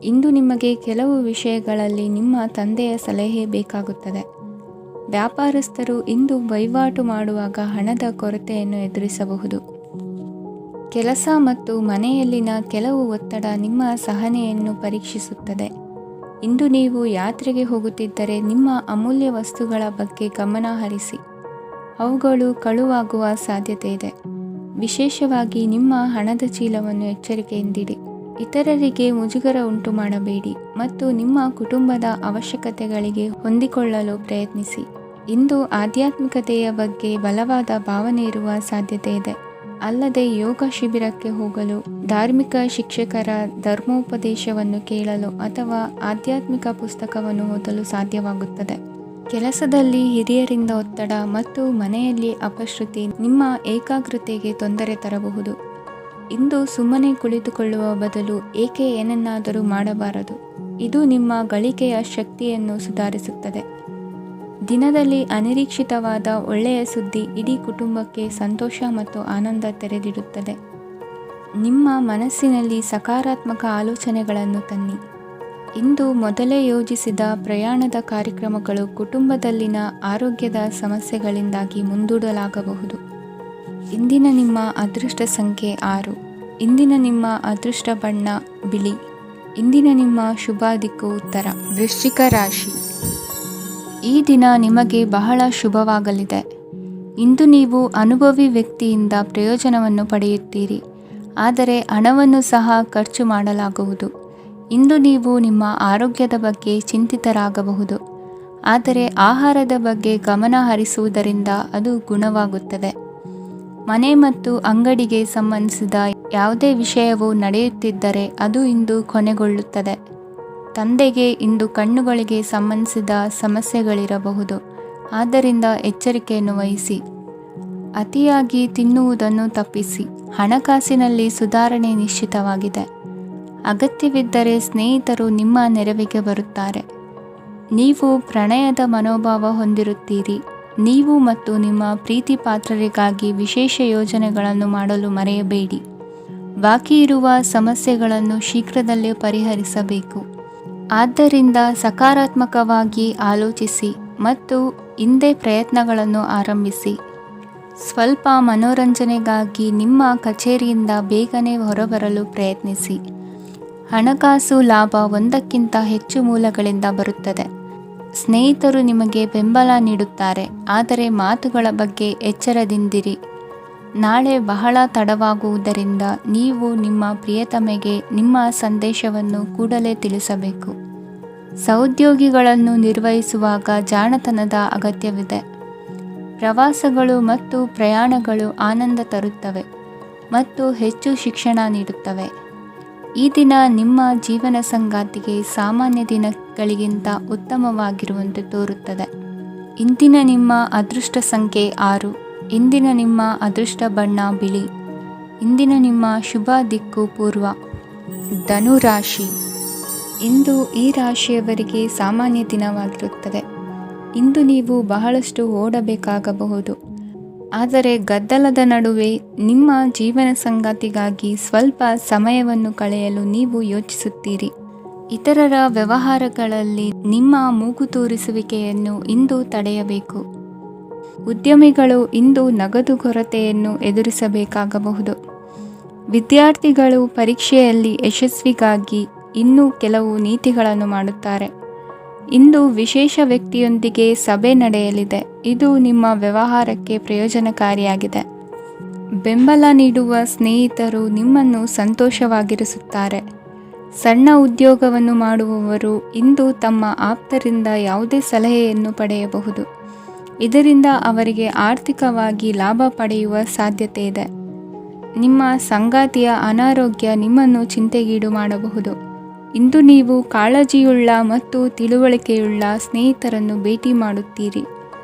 ಇಂದು ನಿಮಗೆ ಕೆಲವು ವಿಷಯಗಳಲ್ಲಿ ನಿಮ್ಮ ತಂದೆಯ ಸಲಹೆ ಬೇಕಾಗುತ್ತದೆ. ವ್ಯಾಪಾರಸ್ಥರು ಇಂದು ವಹಿವಾಟು ಮಾಡುವಾಗ ಹಣದ ಕೊರತೆಯನ್ನು ಎದುರಿಸಬಹುದು. ಕೆಲಸ ಮತ್ತು ಮನೆಯಲ್ಲಿನ ಕೆಲವು ಒತ್ತಡ ನಿಮ್ಮ ಸಹನೆಯನ್ನು ಪರೀಕ್ಷಿಸುತ್ತದೆ. ಇಂದು ನೀವು ಯಾತ್ರೆಗೆ ಹೋಗುತ್ತಿದ್ದರೆ ನಿಮ್ಮ ಅಮೂಲ್ಯ ವಸ್ತುಗಳ ಬಗ್ಗೆ ಗಮನ ಹರಿಸಿ. ಅವುಗಳು ಕಳುವಾಗುವ ಸಾಧ್ಯತೆ ಇದೆ. ವಿಶೇಷವಾಗಿ ನಿಮ್ಮ ಹಣದ ಚೀಲವನ್ನು ಎಚ್ಚರಿಕೆಯಿಂದಿಡಿ. ಇತರರಿಗೆ ಮುಜುಗರ ಉಂಟು ಮಾಡಬೇಡಿ ಮತ್ತು ನಿಮ್ಮ ಕುಟುಂಬದ ಅವಶ್ಯಕತೆಗಳಿಗೆ ಹೊಂದಿಕೊಳ್ಳಲು ಪ್ರಯತ್ನಿಸಿ. ಇಂದು ಆಧ್ಯಾತ್ಮಿಕತೆಯ ಬಗ್ಗೆ ಬಲವಾದ ಭಾವನೆ ಇರುವ ಸಾಧ್ಯತೆ ಇದೆ. ಅಲ್ಲದೆ ಯೋಗ ಶಿಬಿರಕ್ಕೆ ಹೋಗಲು, ಧಾರ್ಮಿಕ ಶಿಕ್ಷಕರ ಧರ್ಮೋಪದೇಶವನ್ನು ಕೇಳಲು ಅಥವಾ ಆಧ್ಯಾತ್ಮಿಕ ಪುಸ್ತಕವನ್ನು ಓದಲು ಸಾಧ್ಯವಾಗುತ್ತದೆ. ಕೆಲಸದಲ್ಲಿ ಹಿರಿಯರಿಂದ ಒತ್ತಡ ಮತ್ತು ಮನೆಯಲ್ಲಿ ಅಪಶ್ರುತಿ ನಿಮ್ಮ ಏಕಾಗ್ರತೆಗೆ ತೊಂದರೆ ತರಬಹುದು. ಇಂದು ಸುಮ್ಮನೆ ಕುಳಿತುಕೊಳ್ಳುವ ಬದಲು ಏಕೆ ಏನನ್ನಾದರೂ ಮಾಡಬಾರದು. ಇದು ನಿಮ್ಮ ಗಳಿಕೆಯ ಶಕ್ತಿಯನ್ನು ಸುಧಾರಿಸುತ್ತದೆ. ದಿನದಲ್ಲಿ ಅನಿರೀಕ್ಷಿತವಾದ ಒಳ್ಳೆಯ ಸುದ್ದಿ ಇಡೀ ಕುಟುಂಬಕ್ಕೆ ಸಂತೋಷ ಮತ್ತು ಆನಂದ ತೆರೆದಿಡುತ್ತದೆ. ನಿಮ್ಮ ಮನಸ್ಸಿನಲ್ಲಿ ಸಕಾರಾತ್ಮಕ ಆಲೋಚನೆಗಳನ್ನು ತನ್ನಿ. ಇಂದು ಮೊದಲೇ ಯೋಜಿಸಿದ ಪ್ರಯಾಣದ ಕಾರ್ಯಕ್ರಮಗಳು ಕುಟುಂಬದಲ್ಲಿನ ಆರೋಗ್ಯದ ಸಮಸ್ಯೆಗಳಿಂದಾಗಿ ಮುಂದೂಡಲಾಗಬಹುದು. ಇಂದಿನ ನಿಮ್ಮ ಅದೃಷ್ಟ ಸಂಖ್ಯೆ 6. ಇಂದಿನ ನಿಮ್ಮ ಅದೃಷ್ಟ ಬಣ್ಣ ಬಿಳಿ. ಇಂದಿನ ನಿಮ್ಮ ಶುಭ ದಿಕ್ಕು ಉತ್ತರ. ವೃಶ್ಚಿಕ ರಾಶಿ. ಈ ದಿನ ನಿಮಗೆ ಬಹಳ ಶುಭವಾಗಲಿದೆ. ಇಂದು ನೀವು ಅನುಭವಿ ವ್ಯಕ್ತಿಯಿಂದ ಪ್ರಯೋಜನವನ್ನು ಪಡೆಯುತ್ತೀರಿ, ಆದರೆ ಹಣವನ್ನು ಸಹ ಖರ್ಚು ಮಾಡಲಾಗುವುದು. ಇಂದು ನೀವು ನಿಮ್ಮ ಆರೋಗ್ಯದ ಬಗ್ಗೆ ಚಿಂತಿತರಾಗಬಹುದು, ಆದರೆ ಆಹಾರದ ಬಗ್ಗೆ ಗಮನ ಹರಿಸುವುದರಿಂದ ಅದು ಗುಣವಾಗುತ್ತದೆ. ಮನೆ ಮತ್ತು ಅಂಗಡಿಗೆ ಸಂಬಂಧಿಸಿದ ಯಾವುದೇ ವಿಷಯವು ನಡೆಯುತ್ತಿದ್ದರೆ ಅದು ಇಂದು ಕೊನೆಗೊಳ್ಳುತ್ತದೆ. ತಂದೆಗೆ ಇಂದು ಕಣ್ಣುಗಳಿಗೆ ಸಂಬಂಧಿಸಿದ ಸಮಸ್ಯೆಗಳಿರಬಹುದು, ಆದ್ದರಿಂದ ಎಚ್ಚರಿಕೆಯನ್ನು ವಹಿಸಿ. ಅತಿಯಾಗಿ ತಿನ್ನುವುದನ್ನು ತಪ್ಪಿಸಿ. ಹಣಕಾಸಿನಲ್ಲಿ ಸುಧಾರಣೆ ನಿಶ್ಚಿತವಾಗಿದೆ. ಅಗತ್ಯವಿದ್ದರೆ ಸ್ನೇಹಿತರು ನಿಮ್ಮ ನೆರವಿಗೆ ಬರುತ್ತಾರೆ. ನೀವು ಪ್ರಣಯದ ಮನೋಭಾವ ಹೊಂದಿರುತ್ತೀರಿ. ನೀವು ಮತ್ತು ನಿಮ್ಮ ಪ್ರೀತಿ ಪಾತ್ರರಿಗಾಗಿ ವಿಶೇಷ ಯೋಜನೆಗಳನ್ನು ಮಾಡಲು ಮರೆಯಬೇಡಿ. ಬಾಕಿ ಇರುವ ಸಮಸ್ಯೆಗಳನ್ನು ಶೀಘ್ರದಲ್ಲೇ ಪರಿಹರಿಸಬೇಕು. ಆದ್ದರಿಂದ ಸಕಾರಾತ್ಮಕವಾಗಿ ಆಲೋಚಿಸಿ ಮತ್ತು ಇಂದೇ ಪ್ರಯತ್ನಗಳನ್ನು ಆರಂಭಿಸಿ. ಸ್ವಲ್ಪ ಮನೋರಂಜನೆಗಾಗಿ ನಿಮ್ಮ ಕಚೇರಿಯಿಂದ ಬೇಗನೆ ಹೊರಬರಲು ಪ್ರಯತ್ನಿಸಿ. ಹಣಕಾಸು ಲಾಭ ಒಂದಕ್ಕಿಂತ ಹೆಚ್ಚು ಮೂಲಗಳಿಂದ ಬರುತ್ತದೆ. ಸ್ನೇಹಿತರು ನಿಮಗೆ ಬೆಂಬಲ ನೀಡುತ್ತಾರೆ, ಆದರೆ ಮಾತುಗಳ ಬಗ್ಗೆ ಎಚ್ಚರದಿಂದಿರಿ. ನಾಳೆ ಬಹಳ ತಡವಾಗುವುದರಿಂದ ನೀವು ನಿಮ್ಮ ಪ್ರಿಯತಮೆಗೆ ನಿಮ್ಮ ಸಂದೇಶವನ್ನು ಕೂಡಲೇ ತಿಳಿಸಬೇಕು. ಸಹೋದ್ಯೋಗಿಗಳನ್ನು ನಿರ್ವಹಿಸುವಾಗ ಜಾಣತನದ ಅಗತ್ಯವಿದೆ. ಪ್ರವಾಸಗಳು ಮತ್ತು ಪ್ರಯಾಣಗಳು ಆನಂದ ತರುತ್ತವೆ ಮತ್ತು ಹೆಚ್ಚು ಶಿಕ್ಷಣ ನೀಡುತ್ತವೆ. ಈ ದಿನ ನಿಮ್ಮ ಜೀವನ ಸಂಗಾತಿಗೆ ಸಾಮಾನ್ಯ ದಿನಗಳಿಗಿಂತ ಉತ್ತಮವಾಗಿರುವಂತೆ ತೋರುತ್ತದೆ. ಇಂದಿನ ನಿಮ್ಮ ಅದೃಷ್ಟ ಸಂಖ್ಯೆ 6. ಇಂದಿನ ನಿಮ್ಮ ಅದೃಷ್ಟ ಬಣ್ಣ ಬಿಳಿ. ಇಂದಿನ ನಿಮ್ಮ ಶುಭ ದಿಕ್ಕು ಪೂರ್ವ. ಧನು ರಾಶಿ. ಇಂದು ಈ ರಾಶಿಯವರಿಗೆ ಸಾಮಾನ್ಯ ದಿನವಾಗಿರುತ್ತದೆ. ಇಂದು ನೀವು ಬಹಳಷ್ಟು ಓಡಬೇಕಾಗಬಹುದು, ಆದರೆ ಗದ್ದಲದ ನಡುವೆ ನಿಮ್ಮ ಜೀವನ ಸಂಗಾತಿಗಾಗಿ ಸ್ವಲ್ಪ ಸಮಯವನ್ನು ಕಳೆಯಲು ನೀವು ಯೋಚಿಸುತ್ತೀರಿ. ಇತರರ ವ್ಯವಹಾರಗಳಲ್ಲಿ ನಿಮ್ಮ ಮೂಗು ತೂರಿಸುವಿಕೆಯನ್ನು ಇಂದು ತಡೆಯಬೇಕು. ಉದ್ಯಮಿಗಳು ಇಂದು ನಗದು ಕೊರತೆಯನ್ನು ಎದುರಿಸಬೇಕಾಗಬಹುದು. ವಿದ್ಯಾರ್ಥಿಗಳು ಪರೀಕ್ಷೆಯಲ್ಲಿ ಯಶಸ್ವಿಗಾಗಿ ಇನ್ನೂ ಕೆಲವು ನೀತಿಗಳನ್ನು ಮಾಡುತ್ತಾರೆ. ಇಂದು ವಿಶೇಷ ವ್ಯಕ್ತಿಯೊಂದಿಗೆ ಸಭೆ ನಡೆಯಲಿದೆ. ಇದು ನಿಮ್ಮ ವ್ಯವಹಾರಕ್ಕೆ ಪ್ರಯೋಜನಕಾರಿಯಾಗಿದೆ. ಬೆಂಬಲ ನೀಡುವ ಸ್ನೇಹಿತರು ನಿಮ್ಮನ್ನು ಸಂತೋಷವಾಗಿರಿಸುತ್ತಾರೆ. ಸಣ್ಣ ಉದ್ಯೋಗವನ್ನು ಮಾಡುವವರು ಇಂದು ತಮ್ಮ ಆಪ್ತರಿಂದ ಯಾವುದೇ ಸಲಹೆಯನ್ನು ಪಡೆಯಬಹುದು. ಇದರಿಂದ ಅವರಿಗೆ ಆರ್ಥಿಕವಾಗಿ ಲಾಭ ಪಡೆಯುವ ಸಾಧ್ಯತೆ ಇದೆ. ನಿಮ್ಮ ಸಂಗಾತಿಯ ಅನಾರೋಗ್ಯ ನಿಮ್ಮನ್ನು ಚಿಂತೆಗೀಡು ಮಾಡಬಹುದು. ಇಂದು ನೀವು ಕಾಳಜಿಯುಳ್ಳ ಮತ್ತು ತಿಳುವಳಿಕೆಯುಳ್ಳ ಸ್ನೇಹಿತರನ್ನು ಭೇಟಿ ಮಾಡುತ್ತೀರಿ.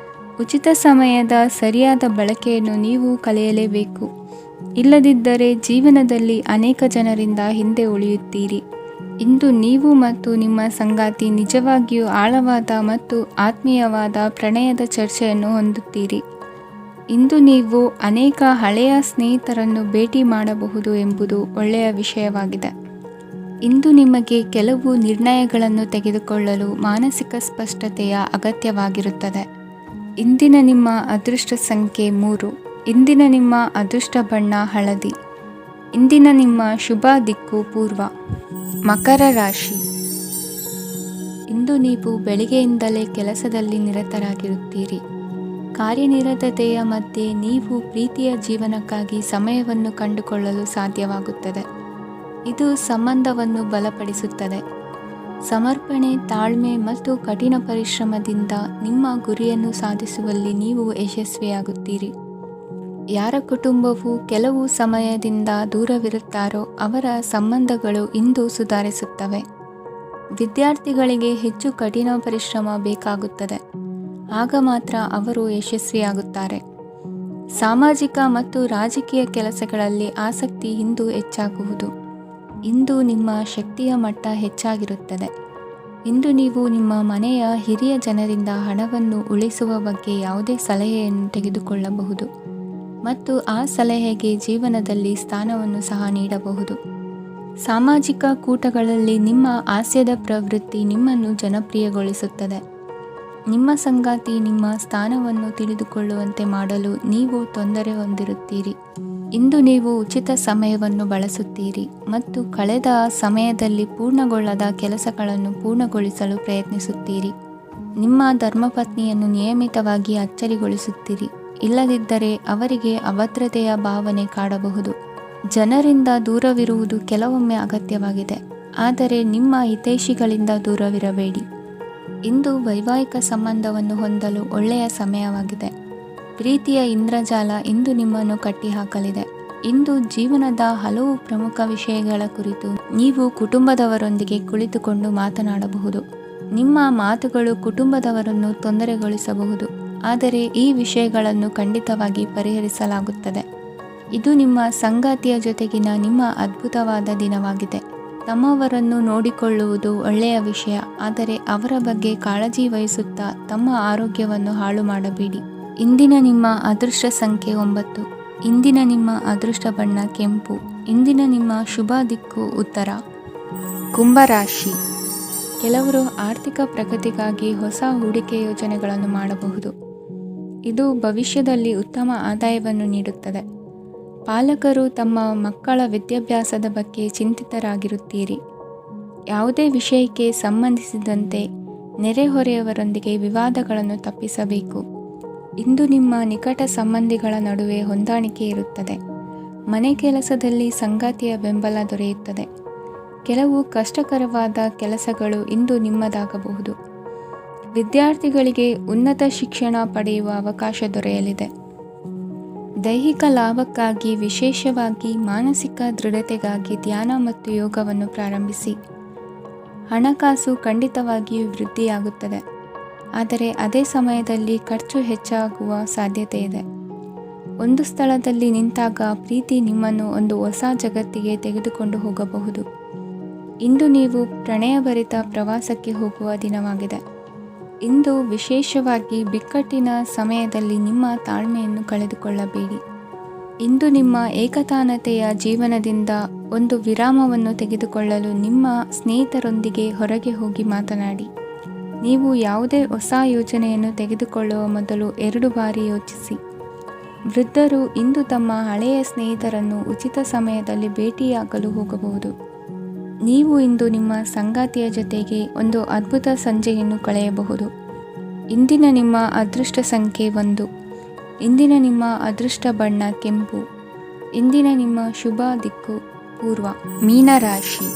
ಉಚಿತ ಸಮಯದ ಸರಿಯಾದ ಬಳಕೆಯನ್ನು ನೀವು ಕಲಿಯಲೇಬೇಕು. ಇಲ್ಲದಿದ್ದರೆ ಜೀವನದಲ್ಲಿ ಅನೇಕ ಜನರಿಂದ ಹಿಂದೆ ಉಳಿಯುತ್ತೀರಿ. ಇಂದು ನೀವು ಮತ್ತು ನಿಮ್ಮ ಸಂಗಾತಿ ನಿಜವಾಗಿಯೂ ಆಳವಾದ ಮತ್ತು ಆತ್ಮೀಯವಾದ ಪ್ರಣಯದ ಚರ್ಚೆಯನ್ನು ಹೊಂದುತ್ತೀರಿ. ಇಂದು ನೀವು ಅನೇಕ ಹಳೆಯ ಸ್ನೇಹಿತರನ್ನು ಭೇಟಿ ಮಾಡಬಹುದು ಎಂಬುದು ಒಳ್ಳೆಯ ವಿಷಯವಾಗಿದೆ. ಇಂದು ನಿಮಗೆ ಕೆಲವು ನಿರ್ಣಯಗಳನ್ನು ತೆಗೆದುಕೊಳ್ಳಲು ಮಾನಸಿಕ ಸ್ಪಷ್ಟತೆಯ ಅಗತ್ಯವಾಗಿರುತ್ತದೆ. ಇಂದಿನ ನಿಮ್ಮ ಅದೃಷ್ಟ ಸಂಖ್ಯೆ 3. ಇಂದಿನ ನಿಮ್ಮ ಅದೃಷ್ಟ ಬಣ್ಣ ಹಳದಿ. ಇಂದಿನ ನಿಮ್ಮ ಶುಭ ದಿಕ್ಕು ಪೂರ್ವ. ಮಕರ ರಾಶಿ. ಇಂದು ನೀವು ಬೆಳಿಗ್ಗೆಯಿಂದಲೇ ಕೆಲಸದಲ್ಲಿ ನಿರತರಾಗಿರುತ್ತೀರಿ. ಕಾರ್ಯನಿರತತೆಯ ಮಧ್ಯೆ ನೀವು ಪ್ರೀತಿಯ ಜೀವನಕ್ಕಾಗಿ ಸಮಯವನ್ನು ಕಂಡುಕೊಳ್ಳಲು ಸಾಧ್ಯವಾಗುತ್ತದೆ. ಇದು ಸಂಬಂಧವನ್ನು ಬಲಪಡಿಸುತ್ತದೆ. ಸಮರ್ಪಣೆ, ತಾಳ್ಮೆ ಮತ್ತು ಕಠಿಣ ಪರಿಶ್ರಮದಿಂದ ನಿಮ್ಮ ಗುರಿಯನ್ನು ಸಾಧಿಸುವಲ್ಲಿ ನೀವು ಯಶಸ್ವಿಯಾಗುತ್ತೀರಿ. ಯಾರ ಕುಟುಂಬವು ಕೆಲವು ಸಮಯದಿಂದ ದೂರವಿರುತ್ತಾರೋ ಅವರ ಸಂಬಂಧಗಳು ಇಂದು ಸುಧಾರಿಸುತ್ತವೆ. ವಿದ್ಯಾರ್ಥಿಗಳಿಗೆ ಹೆಚ್ಚು ಕಠಿಣ ಪರಿಶ್ರಮ ಬೇಕಾಗುತ್ತದೆ. ಆಗ ಮಾತ್ರ ಅವರು ಯಶಸ್ವಿಯಾಗುತ್ತಾರೆ. ಸಾಮಾಜಿಕ ಮತ್ತು ರಾಜಕೀಯ ಕೆಲಸಗಳಲ್ಲಿ ಆಸಕ್ತಿ ಇಂದು ಹೆಚ್ಚಾಗುವುದು. ಇಂದು ನಿಮ್ಮ ಶಕ್ತಿಯ ಮಟ್ಟ ಹೆಚ್ಚಾಗಿರುತ್ತದೆ. ಇಂದು ನೀವು ನಿಮ್ಮ ಮನೆಯ ಹಿರಿಯ ಜನರಿಂದ ಹಣವನ್ನು ಉಳಿಸುವ ಬಗ್ಗೆ ಯಾವುದೇ ಸಲಹೆಯನ್ನು ತೆಗೆದುಕೊಳ್ಳಬಹುದು ಮತ್ತು ಆ ಸಲಹೆಗೆ ಜೀವನದಲ್ಲಿ ಸ್ಥಾನವನ್ನು ಸಹ ನೀಡಬಹುದು. ಸಾಮಾಜಿಕ ಕೂಟಗಳಲ್ಲಿ ನಿಮ್ಮ ಹಾಸ್ಯದ ಪ್ರವೃತ್ತಿ ನಿಮ್ಮನ್ನು ಜನಪ್ರಿಯಗೊಳಿಸುತ್ತದೆ. ನಿಮ್ಮ ಸಂಗಾತಿ ನಿಮ್ಮ ಸ್ಥಾನವನ್ನು ತಿಳಿದುಕೊಳ್ಳುವಂತೆ ಮಾಡಲು ನೀವು ತೊಂದರೆ ಹೊಂದಿರುತ್ತೀರಿ. ಇಂದು ನೀವು ಉಚಿತ ಸಮಯವನ್ನು ಬಳಸುತ್ತೀರಿ ಮತ್ತು ಕಳೆದ ಸಮಯದಲ್ಲಿ ಪೂರ್ಣಗೊಳ್ಳದ ಕೆಲಸಗಳನ್ನು ಪೂರ್ಣಗೊಳಿಸಲು ಪ್ರಯತ್ನಿಸುತ್ತೀರಿ. ನಿಮ್ಮ ಧರ್ಮಪತ್ನಿಯನ್ನು ನಿಯಮಿತವಾಗಿ ಅಚ್ಚರಿಗೊಳಿಸುತ್ತೀರಿ. ಇಲ್ಲದಿದ್ದರೆ ಅವರಿಗೆ ಅಭದ್ರತೆಯ ಭಾವನೆ ಕಾಡಬಹುದು. ಜನರಿಂದ ದೂರವಿರುವುದು ಕೆಲವೊಮ್ಮೆ ಅಗತ್ಯವಾಗಿದೆ, ಆದರೆ ನಿಮ್ಮ ಹಿತೈಷಿಗಳಿಂದ ದೂರವಿರಬೇಡಿ. ಇಂದು ವೈವಾಹಿಕ ಸಂಬಂಧವನ್ನು ಹೊಂದಲು ಒಳ್ಳೆಯ ಸಮಯವಾಗಿದೆ. ಪ್ರೀತಿಯ ಇಂದ್ರಜಾಲ ಇಂದು ನಿಮ್ಮನ್ನು ಕಟ್ಟಿಹಾಕಲಿದೆ. ಇಂದು ಜೀವನದ ಹಲವು ಪ್ರಮುಖ ವಿಷಯಗಳ ಕುರಿತು ನೀವು ಕುಟುಂಬದವರೊಂದಿಗೆ ಕುಳಿತುಕೊಂಡು ಮಾತನಾಡಬಹುದು. ನಿಮ್ಮ ಮಾತುಗಳು ಕುಟುಂಬದವರನ್ನು ತೊಂದರೆಗೊಳಿಸಬಹುದು, ಆದರೆ ಈ ವಿಷಯಗಳನ್ನು ಖಂಡಿತವಾಗಿ ಪರಿಹರಿಸಲಾಗುತ್ತದೆ. ಇದು ನಿಮ್ಮ ಸಂಗಾತಿಯ ಜೊತೆಗಿನ ನಿಮ್ಮ ಅದ್ಭುತವಾದ ದಿನವಾಗಿದೆ. ತಮ್ಮವರನ್ನು ನೋಡಿಕೊಳ್ಳುವುದು ಒಳ್ಳೆಯ ವಿಷಯ, ಆದರೆ ಅವರ ಬಗ್ಗೆ ಕಾಳಜಿ ವಹಿಸುತ್ತಾ ತಮ್ಮ ಆರೋಗ್ಯವನ್ನು ಹಾಳು ಮಾಡಬೇಡಿ. ಇಂದಿನ ನಿಮ್ಮ ಅದೃಷ್ಟ ಸಂಖ್ಯೆ 9. ಇಂದಿನ ನಿಮ್ಮ ಅದೃಷ್ಟ ಬಣ್ಣ ಕೆಂಪು. ಇಂದಿನ ನಿಮ್ಮ ಶುಭ ದಿಕ್ಕು ಉತ್ತರ. ಕುಂಭರಾಶಿ. ಕೆಲವರು ಆರ್ಥಿಕ ಪ್ರಗತಿಗಾಗಿ ಹೊಸ ಹೂಡಿಕೆ ಯೋಜನೆಗಳನ್ನು ಮಾಡಬಹುದು. ಇದು ಭವಿಷ್ಯದಲ್ಲಿ ಉತ್ತಮ ಆದಾಯವನ್ನು ನೀಡುತ್ತದೆ. ಪಾಲಕರು ತಮ್ಮ ಮಕ್ಕಳ ವಿದ್ಯಾಭ್ಯಾಸದ ಬಗ್ಗೆ ಚಿಂತಿತರಾಗಿರುತ್ತೀರಿ. ಯಾವುದೇ ವಿಷಯಕ್ಕೆ ಸಂಬಂಧಿಸಿದಂತೆ ನೆರೆಹೊರೆಯವರೊಂದಿಗೆ ವಿವಾದಗಳನ್ನು ತಪ್ಪಿಸಬೇಕು. ಇಂದು ನಿಮ್ಮ ನಿಕಟ ಸಂಬಂಧಿಗಳ ನಡುವೆ ಹೊಂದಾಣಿಕೆ ಇರುತ್ತದೆ. ಮನೆ ಕೆಲಸದಲ್ಲಿ ಸಂಗಾತಿಯ ಬೆಂಬಲ ದೊರೆಯುತ್ತದೆ. ಕೆಲವು ಕಷ್ಟಕರವಾದ ಕೆಲಸಗಳು ಇಂದು ನಿಮ್ಮದಾಗಬಹುದು. ವಿದ್ಯಾರ್ಥಿಗಳಿಗೆ ಉನ್ನತ ಶಿಕ್ಷಣ ಪಡೆಯುವ ಅವಕಾಶ ದೊರೆಯಲಿದೆ. ದೈಹಿಕ ಲಾಭಕ್ಕಾಗಿ, ವಿಶೇಷವಾಗಿ ಮಾನಸಿಕ ದೃಢತೆಗಾಗಿ ಧ್ಯಾನ ಮತ್ತು ಯೋಗವನ್ನು ಪ್ರಾರಂಭಿಸಿ. ಹಣಕಾಸು ಖಂಡಿತವಾಗಿಯೂ ವೃದ್ಧಿಯಾಗುತ್ತದೆ, ಆದರೆ ಅದೇ ಸಮಯದಲ್ಲಿ ಖರ್ಚು ಹೆಚ್ಚಾಗುವ ಸಾಧ್ಯತೆ ಇದೆ. ಒಂದು ಸ್ಥಳದಲ್ಲಿ ನಿಂತಾಗ ಪ್ರೀತಿ ನಿಮ್ಮನ್ನು ಒಂದು ಹೊಸ ಜಗತ್ತಿಗೆ ತೆಗೆದುಕೊಂಡು ಹೋಗಬಹುದು. ಇಂದು ನೀವು ಪ್ರಣಯಭರಿತ ಪ್ರವಾಸಕ್ಕೆ ಹೋಗುವ ದಿನವಾಗಿದೆ. ಇಂದು ವಿಶೇಷವಾಗಿ ಬಿಕ್ಕಟ್ಟಿನ ಸಮಯದಲ್ಲಿ ನಿಮ್ಮ ತಾಳ್ಮೆಯನ್ನು ಕಳೆದುಕೊಳ್ಳಬೇಡಿ. ಇಂದು ನಿಮ್ಮ ಏಕತಾನತೆಯ ಜೀವನದಿಂದ ಒಂದು ವಿರಾಮವನ್ನು ತೆಗೆದುಕೊಳ್ಳಲು ನಿಮ್ಮ ಸ್ನೇಹಿತರೊಂದಿಗೆ ಹೊರಗೆ ಹೋಗಿ ಮಾತನಾಡಿ. ನೀವು ಯಾವುದೇ ಹೊಸ ಯೋಜನೆಯನ್ನು ತೆಗೆದುಕೊಳ್ಳುವ ಮೊದಲು 2 ಬಾರಿ ಯೋಚಿಸಿ. ವೃದ್ಧರು ಇಂದು ತಮ್ಮ ಹಳೆಯ ಸ್ನೇಹಿತರನ್ನು ಉಚಿತ ಸಮಯದಲ್ಲಿ ಭೇಟಿಯಾಗಲು ಹೋಗಬಹುದು. ನೀವು ಇಂದು ನಿಮ್ಮ ಸಂಗಾತಿಯ ಜೊತೆಗೆ ಒಂದು ಅದ್ಭುತ ಸಂಜೆಯನ್ನು ಕಳೆಯಬಹುದು. ಇಂದಿನ ನಿಮ್ಮ ಅದೃಷ್ಟ ಸಂಖ್ಯೆ 1. ಇಂದಿನ ನಿಮ್ಮ ಅದೃಷ್ಟ ಬಣ್ಣ ಕೆಂಪು. ಇಂದಿನ ನಿಮ್ಮ ಶುಭ ದಿಕ್ಕು ಪೂರ್ವ. ಮೀನರಾಶಿ.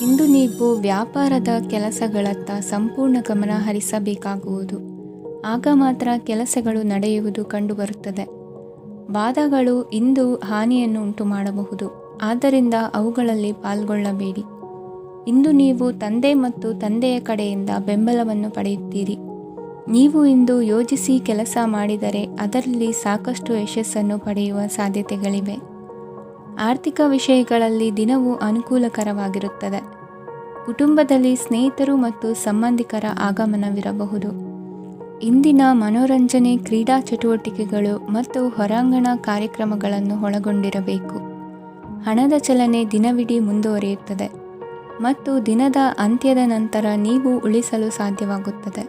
ಇಂದು ನೀವು ವ್ಯಾಪಾರದ ಕೆಲಸಗಳತ್ತ ಸಂಪೂರ್ಣ ಗಮನ ಹರಿಸಬೇಕಾಗುವುದು. ಆಗ ಮಾತ್ರ ಕೆಲಸಗಳು ನಡೆಯುವುದು ಕಂಡುಬರುತ್ತದೆ. ವಾದಗಳು ಇಂದು ಹಾನಿಯನ್ನು ಉಂಟು ಮಾಡಬಹುದು, ಆದ್ದರಿಂದ ಅವುಗಳಲ್ಲಿ ಪಾಲ್ಗೊಳ್ಳಬೇಡಿ. ಇಂದು ನೀವು ತಂದೆ ಮತ್ತು ತಂದೆಯ ಕಡೆಯಿಂದ ಬೆಂಬಲವನ್ನು ಪಡೆಯುತ್ತೀರಿ. ನೀವು ಇಂದು ಯೋಜಿಸಿ ಕೆಲಸ ಮಾಡಿದರೆ ಅದರಲ್ಲಿ ಸಾಕಷ್ಟು ಯಶಸ್ಸನ್ನು ಪಡೆಯುವ ಸಾಧ್ಯತೆಗಳಿವೆ. ಆರ್ಥಿಕ ವಿಷಯಗಳಲ್ಲಿ ದಿನವೂ ಅನುಕೂಲಕರವಾಗಿರುತ್ತದೆ. ಕುಟುಂಬದಲ್ಲಿ ಸ್ನೇಹಿತರು ಮತ್ತು ಸಂಬಂಧಿಕರ ಆಗಮನವಿರಬಹುದು. ಇಂದಿನ ಮನೋರಂಜನೆ ಕ್ರೀಡಾ ಚಟುವಟಿಕೆಗಳು ಮತ್ತು ಹೊರಾಂಗಣ ಕಾರ್ಯಕ್ರಮಗಳನ್ನು ಒಳಗೊಂಡಿರಬೇಕು. ಹಣದ ಚಲನೆ ದಿನವಿಡೀ ಮುಂದುವರಿಯುತ್ತದೆ ಮತ್ತು ದಿನದ ಅಂತ್ಯದ ನಂತರ ನೀವು ಉಳಿಸಲು ಸಾಧ್ಯವಾಗುತ್ತದೆ.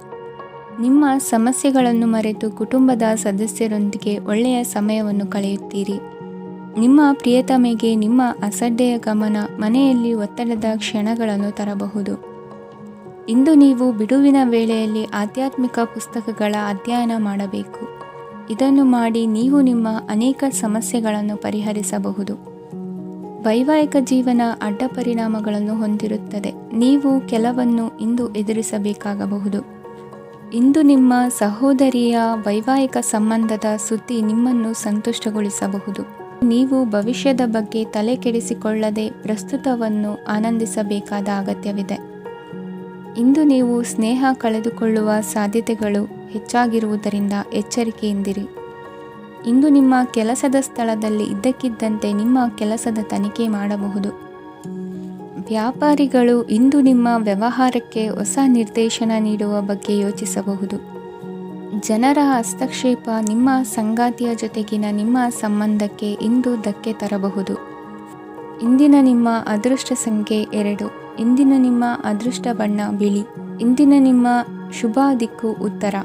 ನಿಮ್ಮ ಸಮಸ್ಯೆಗಳನ್ನು ಮರೆತು ಕುಟುಂಬದ ಸದಸ್ಯರೊಂದಿಗೆ ಒಳ್ಳೆಯ ಸಮಯವನ್ನು ಕಳೆಯುತ್ತೀರಿ. ನಿಮ್ಮ ಪ್ರಿಯತಮೆಗೆ ನಿಮ್ಮ ಅಸಡ್ಡೆಯ ಗಮನ ಮನೆಯಲ್ಲಿ ಒತ್ತಡದ ಕ್ಷಣಗಳನ್ನು ತರಬಹುದು. ಇಂದು ನೀವು ಬಿಡುವಿನ ವೇಳೆಯಲ್ಲಿ ಆಧ್ಯಾತ್ಮಿಕ ಪುಸ್ತಕಗಳ ಅಧ್ಯಯನ ಮಾಡಬೇಕು. ಇದನ್ನು ಮಾಡಿ ನೀವು ನಿಮ್ಮ ಅನೇಕ ಸಮಸ್ಯೆಗಳನ್ನು ಪರಿಹರಿಸಬಹುದು. ವೈವಾಹಿಕ ಜೀವನ ಅಡ್ಡ ಪರಿಣಾಮಗಳನ್ನು ಹೊಂದಿರುತ್ತದೆ. ನೀವು ಕೆಲವನ್ನು ಇಂದು ಎದುರಿಸಬೇಕಾಗಬಹುದು. ಇಂದು ನಿಮ್ಮ ಸಹೋದರಿಯ ವೈವಾಹಿಕ ಸಂಬಂಧದ ಸುದ್ದಿ ನಿಮ್ಮನ್ನು ಸಂತುಷ್ಟಗೊಳಿಸಬಹುದು. ನೀವು ಭವಿಷ್ಯದ ಬಗ್ಗೆ ತಲೆ ಕೆಡಿಸಿಕೊಳ್ಳದೆ ಪ್ರಸ್ತುತವನ್ನು ಆನಂದಿಸಬೇಕಾದ ಅಗತ್ಯವಿದೆ. ಇಂದು ನೀವು ಸ್ನೇಹ ಕಳೆದುಕೊಳ್ಳುವ ಸಾಧ್ಯತೆಗಳು ಹೆಚ್ಚಾಗಿರುವುದರಿಂದ ಎಚ್ಚರಿಕೆಯಿಂದಿರಿ. ಇಂದು ನಿಮ್ಮ ಕೆಲಸದ ಸ್ಥಳದಲ್ಲಿ ಇದ್ದಕ್ಕಿದ್ದಂತೆ ನಿಮ್ಮ ಕೆಲಸದ ತನಿಖೆ ಮಾಡಬಹುದು. ವ್ಯಾಪಾರಿಗಳು ಇಂದು ನಿಮ್ಮ ವ್ಯವಹಾರಕ್ಕೆ ಹೊಸ ನಿರ್ದೇಶನ ನೀಡುವ ಬಗ್ಗೆ ಯೋಚಿಸಬಹುದು. ಜನರ ಹಸ್ತಕ್ಷೇಪ ನಿಮ್ಮ ಸಂಗಾತಿಯ ಜೊತೆಗಿನ ನಿಮ್ಮ ಸಂಬಂಧಕ್ಕೆ ಇಂದು ಧಕ್ಕೆ ತರಬಹುದು. ಇಂದಿನ ನಿಮ್ಮ ಅದೃಷ್ಟ ಸಂಖ್ಯೆ 2. ಇಂದಿನ ನಿಮ್ಮ ಅದೃಷ್ಟ ಬಣ್ಣ ಬಿಳಿ. ಇಂದಿನ ನಿಮ್ಮ ಶುಭ ದಿಕ್ಕು ಉತ್ತರ.